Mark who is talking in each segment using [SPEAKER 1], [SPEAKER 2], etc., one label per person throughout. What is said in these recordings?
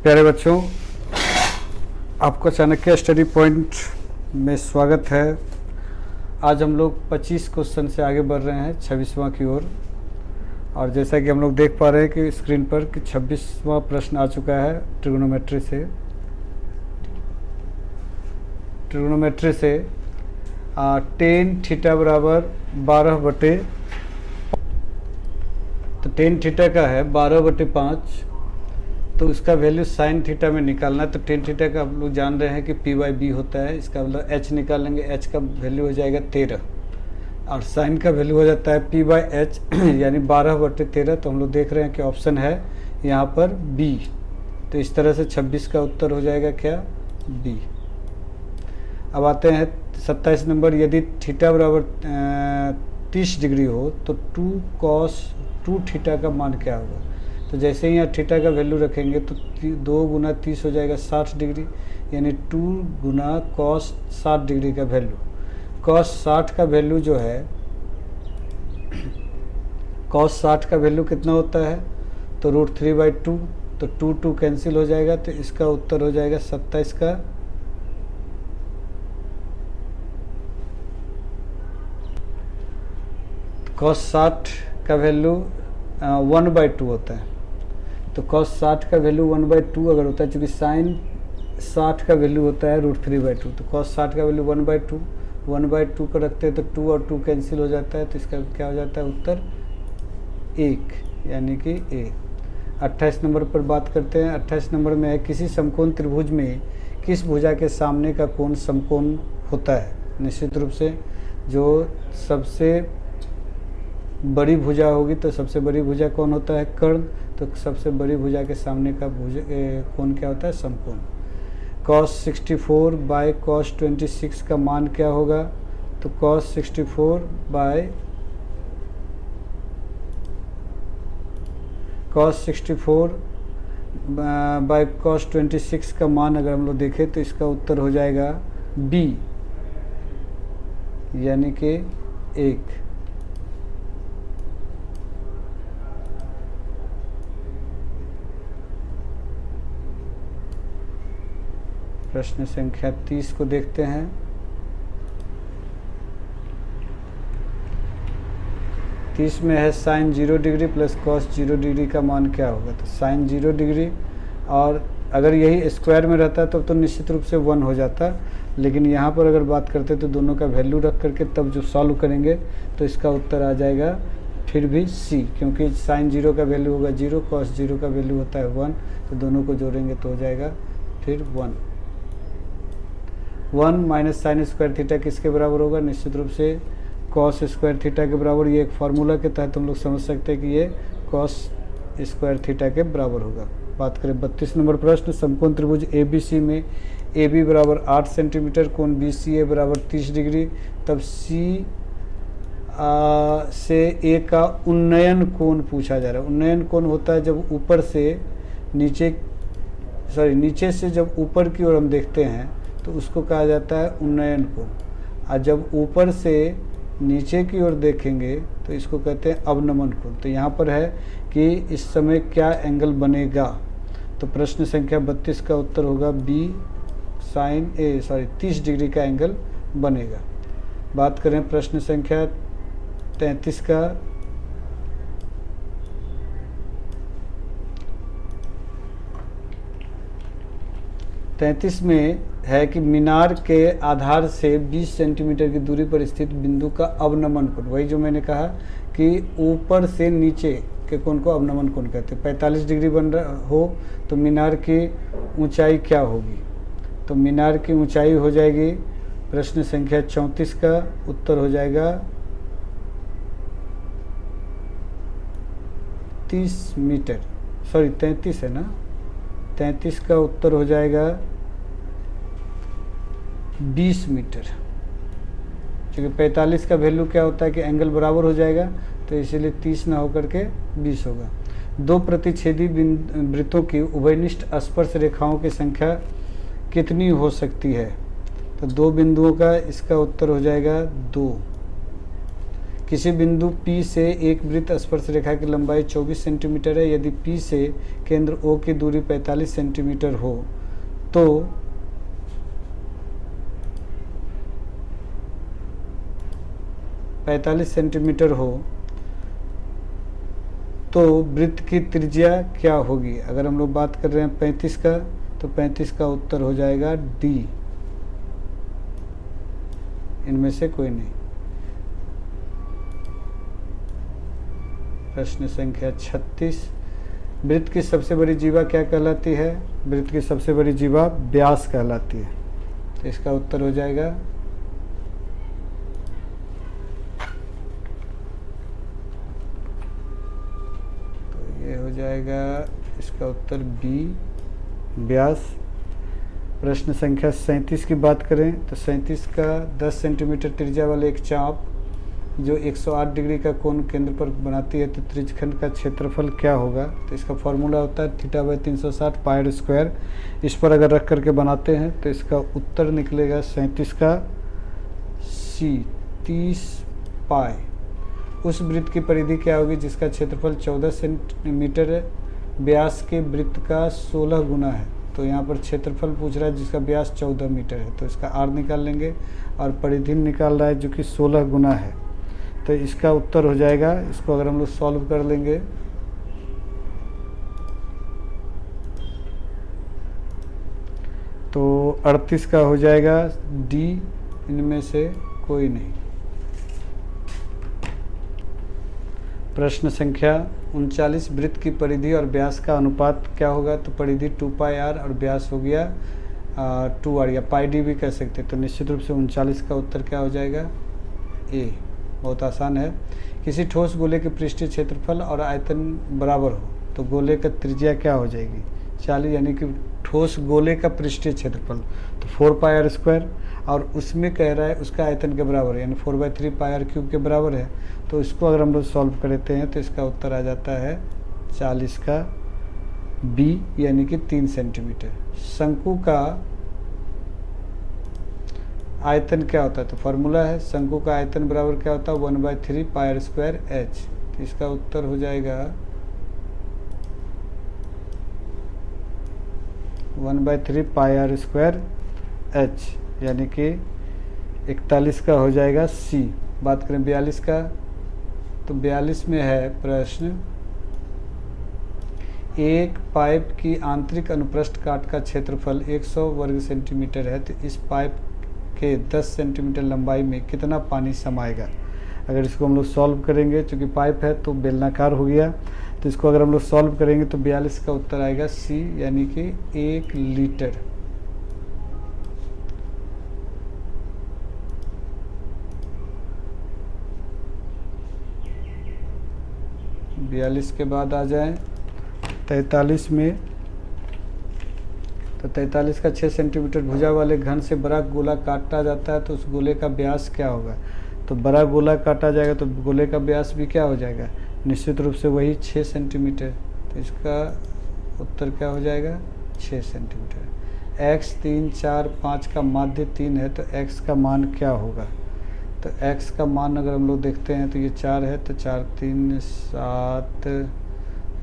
[SPEAKER 1] प्यारे बच्चों, आपको चाणक्य स्टडी पॉइंट में स्वागत है। आज हम लोग 25 क्वेश्चन से आगे बढ़ रहे हैं 26वां की ओर। और जैसा कि हम लोग देख पा रहे हैं कि स्क्रीन पर कि 26वां प्रश्न आ चुका है ट्रिग्नोमेट्री से। टेन थीटा बराबर 12/, तो टेन थीटा का है 12/5, तो इसका वैल्यू साइन थीटा में निकालना है। तो टेन थीटा का हम लोग जान रहे हैं कि p/b होता है। इसका मतलब h निकालेंगे, h का वैल्यू हो जाएगा 13 और साइन का वैल्यू हो जाता है p/h यानी 12/13। तो हम लोग देख रहे हैं कि ऑप्शन है यहाँ पर b। तो इस तरह से 26 का उत्तर हो जाएगा क्या, b। अब आते हैं 27 नंबर। यदि थीटा बराबर 30 डिग्री हो तो 2 cos 2 थीटा का मान क्या होगा। तो जैसे ही यहाँ थीटा का वैल्यू रखेंगे तो 2 गुना 30 हो जाएगा 60 डिग्री, यानी 2 गुना cos 60 डिग्री का वैल्यू। cos 60 का वैल्यू जो है, cos 60 का वैल्यू कितना होता है, तो √3/2। तो 2 कैंसिल हो जाएगा, तो इसका उत्तर हो जाएगा 27 का cos 60 का वैल्यू 1/2 होता है। तो cos 60 का वैल्यू 1/2 अगर होता है, चूँकि sin 60 का वैल्यू होता है √3/2, तो cos 60 का वैल्यू 1/2 को रखते हैं तो 2 और 2 कैंसिल हो जाता है। तो इसका क्या हो जाता है उत्तर 1, यानी कि A। 28 नंबर पर बात करते हैं। 28 नंबर में है किसी समकोण त्रिभुज में किस भुजा के सामने का कोण समकोण होता है। निश्चित रूप से जो सबसे बड़ी भुजा होगी, तो सबसे बड़ी भुजा कौन होता है, कर्ण। तो सबसे बड़ी भुजा के सामने का कोण क्या होता है, समकोण। cos 64 बाय cos 26 का मान क्या होगा, तो cos 64 बाय cos 26 का मान अगर हम लोग देखें तो इसका उत्तर हो जाएगा b, यानी कि 1। प्रश्न संख्या 30 को देखते हैं। तीस में है sine 0 degree plus cos 0 degree का मान क्या होगा। तो साइन 0 डिग्री, और अगर यही स्क्वायर में रहता तो निश्चित रूप से 1 हो जाता, लेकिन यहाँ पर अगर बात करते तो दोनों का वैल्यू रख करके तब जो सॉल्व करेंगे तो इसका उत्तर आ जाएगा फिर भी C, क्योंकि साइन 0 का वैल्यू होगा 0, cos 0 का वैल्यू होता है 1, तो दोनों को जोड़ेंगे तो हो जाएगा फिर 1 माइनस साइन स्क्वायर थीटा किसके बराबर होगा, निश्चित रूप से cos स्क्वायर थीटा के बराबर। ये एक फार्मूला के तहत हम लोग समझ सकते हैं कि ये cos स्क्वायर थीटा के बराबर होगा। बात करें 32 नंबर प्रश्न। समकोण त्रिभुज ABC में AB बराबर 8 सेंटीमीटर, कोण BCA बराबर 30 डिग्री, तब C से A का उन्नयन कोण पूछा जा रहा है। उन्नयन कोण होता है जब ऊपर से नीचे से जब ऊपर की ओर हम देखते हैं तो उसको कहा जाता है उन्नयन कोण, और जब ऊपर से नीचे की ओर देखेंगे तो इसको कहते हैं अवनमन कोण। तो यहाँ पर है कि इस समय क्या एंगल बनेगा। तो प्रश्न संख्या 32 का उत्तर होगा B, साइन 30 डिग्री का एंगल बनेगा। बात करें प्रश्न संख्या 33 का। में है कि मीनार के आधार से 20 सेंटीमीटर की दूरी पर स्थित बिंदु का अवनमन कोण, वही जो मैंने कहा कि ऊपर से नीचे के कोण को अवनमन कोण कहते हैं। 45 डिग्री बन रहा हो तो मीनार की ऊंचाई क्या होगी। तो मीनार की ऊंचाई हो जाएगी, प्रश्न संख्या 34 का उत्तर हो जाएगा 30 मीटर। 33 है ना, 33 का उत्तर हो जाएगा 20 मीटर। क्योंकि 45 का वैल्यू क्या होता है कि एंगल बराबर हो जाएगा, तो इसीलिए 30 ना होकर के 20 होगा। दो प्रतिच्छेदी वृत्तों की उभयनिष्ठ स्पर्श रेखाओं की संख्या कितनी हो सकती है। तो दो बिंदुओं का इसका उत्तर हो जाएगा 2। किसी बिंदु P से एक वृत्त स्पर्श रेखा की लंबाई 24 सेंटीमीटर है। यदि P से केंद्र O की दूरी 45 सेंटीमीटर हो तो वृत्त की त्रिज्या क्या होगी। अगर हम लोग बात कर रहे हैं 35 का, तो 35 का उत्तर हो जाएगा D, इनमें से कोई नहीं। प्रश्न संख्या 36, वृत्त की सबसे बड़ी जीवा क्या कहलाती है। वृत्त की सबसे बड़ी जीवा व्यास कहलाती है, तो इसका उत्तर हो जाएगा इसका उत्तर बी, व्यास। प्रश्न संख्या 37 की बात करें तो 37 का 10 सेंटीमीटर त्रिज्या वाले एक चाप जो 108 डिग्री का कोण केंद्र पर बनाती है, तो त्रिज्यखंड का क्षेत्रफल क्या होगा। तो इसका फॉर्मूला होता है θ/360 πr²। इस पर अगर रख करके बनाते हैं तो इसका उत्तर निकलेगा 37 का सी, 30 पाई। उस वृत्त की परिधि क्या होगी जिसका क्षेत्रफल 14 सेंटीमीटर है, व्यास के वृत्त का 16 गुना है। तो यहाँ पर क्षेत्रफल पूछ रहा है जिसका व्यास 14 मीटर है, तो इसका आर निकाल लेंगे और परिधि निकाल रहा है जो कि 16 गुना है, तो इसका उत्तर हो जाएगा। इसको अगर हम लोग सॉल्व कर लेंगे तो 38 का हो जाएगा डी, इनमें से कोई नहीं। प्रश्न संख्या 39, वृत्त की परिधि और व्यास का अनुपात क्या होगा। तो परिधि 2πr और व्यास हो गया 2r या πd भी कह सकते हैं। तो निश्चित रूप से 39 का उत्तर क्या हो जाएगा, ए। बहुत आसान है। किसी ठोस गोले के पृष्ठीय क्षेत्रफल और आयतन बराबर हो तो गोले का त्रिज्या क्या हो जाएगी, 40, यानी कि ठोस गोले का पृष्ठीय क्षेत्रफल तो 4πr², और उसमें कह रहा है उसका आयतन के बराबर है, यानी 4/3πr³ के बराबर है। तो इसको अगर हम लोग सॉल्व करते हैं तो इसका उत्तर आ जाता है 40 का बी, यानी कि 3 सेंटीमीटर। शंकु का आयतन क्या होता है, तो फार्मूला है शंकु का आयतन बराबर क्या होता है 1/3πr²h। तो इसका उत्तर हो जाएगा 1/3πr²h, यानी कि 41 का हो जाएगा सी। बात करें 42 का, तो 42 में है प्रश्न, एक पाइप की आंतरिक अनुप्रस्थ काट का क्षेत्रफल 100 वर्ग सेंटीमीटर है, तो इस पाइप के 10 सेंटीमीटर लंबाई में कितना पानी समाएगा। अगर इसको हम लोग सॉल्व करेंगे, चूँकि पाइप है तो बेलनाकार हो गया, तो इसको अगर हम लोग सॉल्व करेंगे तो 42 का उत्तर आएगा सी, यानी कि 1 लीटर। के बाद आ जाए 43 में, तो 43 का 6 सेंटीमीटर भुजा वाले घन से बड़ा गोला काटा जाता है, तो उस गोले का व्यास क्या होगा। तो बड़ा गोला काटा जाएगा तो गोले का व्यास भी क्या हो जाएगा, निश्चित रूप से वही 6 सेंटीमीटर। तो इसका उत्तर क्या हो जाएगा 6 सेंटीमीटर। x 3 4 5 का माध्य 3 है, तो x का मान क्या होगा। तो x का मान अगर हम लोग देखते हैं तो ये 4 है, तो 4 3 7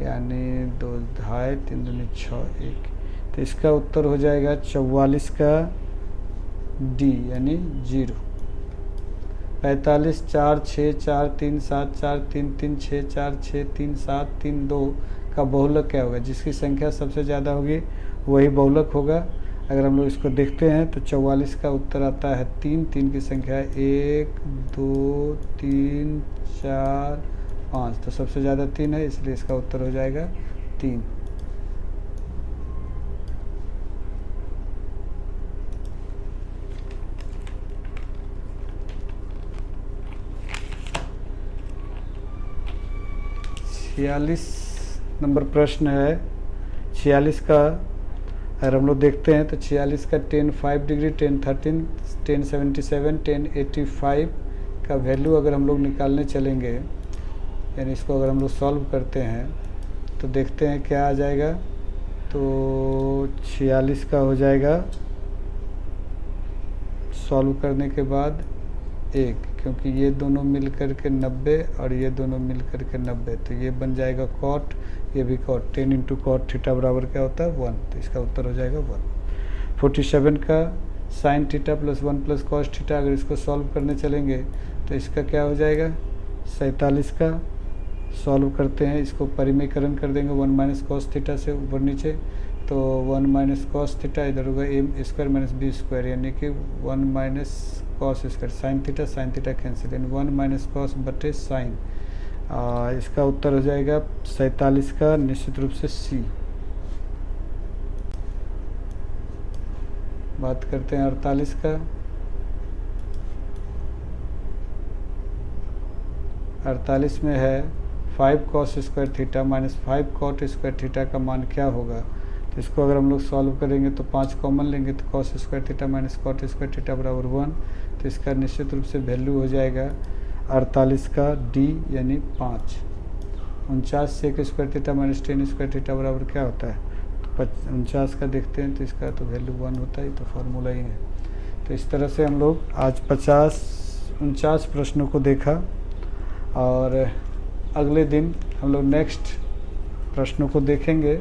[SPEAKER 1] यानी 2 2.5 3 2 6 1। तो इसका उत्तर हो जाएगा 44 का डी, यानी 0। 45 4 6 4 3 7 4 3 3 6 4 6 3 7 3 2 का बहुलक क्या होगा। जिसकी संख्या सबसे ज़्यादा होगी वही बहुलक होगा। अगर हम लोग इसको देखते हैं तो 44 का उत्तर आता है 3। 3 की संख्या 1 2 3 4 5, तो सबसे ज़्यादा 3 है, इसलिए इसका उत्तर हो जाएगा 3। नंबर प्रश्न है 46 का। अगर हम लोग देखते हैं तो 46 का 10 5 डिग्री 10 13 10 77 10 85 का वैल्यू अगर हम लोग निकालने चलेंगे, यानी इसको अगर हम लोग सॉल्व करते हैं तो देखते हैं क्या आ जाएगा। तो 46 का हो जाएगा सॉल्व करने के बाद 1, क्योंकि ये दोनों मिल कर के 90 और ये दोनों मिल कर के 90, तो ये बन जाएगा कॉट, ये भी कॉट। 10 इंटू कॉट थीटा बराबर क्या होता है 1, तो इसका उत्तर हो जाएगा 1। 47 का sine theta plus 1 plus cos theta, अगर इसको सॉल्व करने चलेंगे तो इसका क्या हो जाएगा 47 का सॉल्व करते हैं, इसको परिमेयकरण कर देंगे 1 माइनस कॉस थीटा से ऊपर नीचे, तो 1 माइनस कॉस थीटा इधर होगा ए स्क्वायर माइनस बी स्क्वायर, यानी कि 1 minus cos square sine theta cancel, यानी 1 माइनस कॉस बटे साइन। इसका उत्तर हो जाएगा 47 का निश्चित रूप से सी। बात करते हैं 48 का। 48 में है 5 cos square theta minus 5 cot square theta का मान क्या होगा, तो इसको अगर हम लोग सॉल्व करेंगे तो 5 कॉमन लेंगे तो cos square theta minus cot square theta बराबर 1, तो इसका निश्चित रूप से वैल्यू हो जाएगा 48 का डी यानी 5। 49 sec square theta minus 10 square theta बराबर क्या होता है, तो 49 का देखते हैं तो इसका तो वैल्यू 1 होता है, तो फार्मूला ही है। तो इस तरह से हम लोग आज 49 प्रश्नों को देखा और अगले दिन हम लोग नेक्स्ट प्रश्नों को देखेंगे।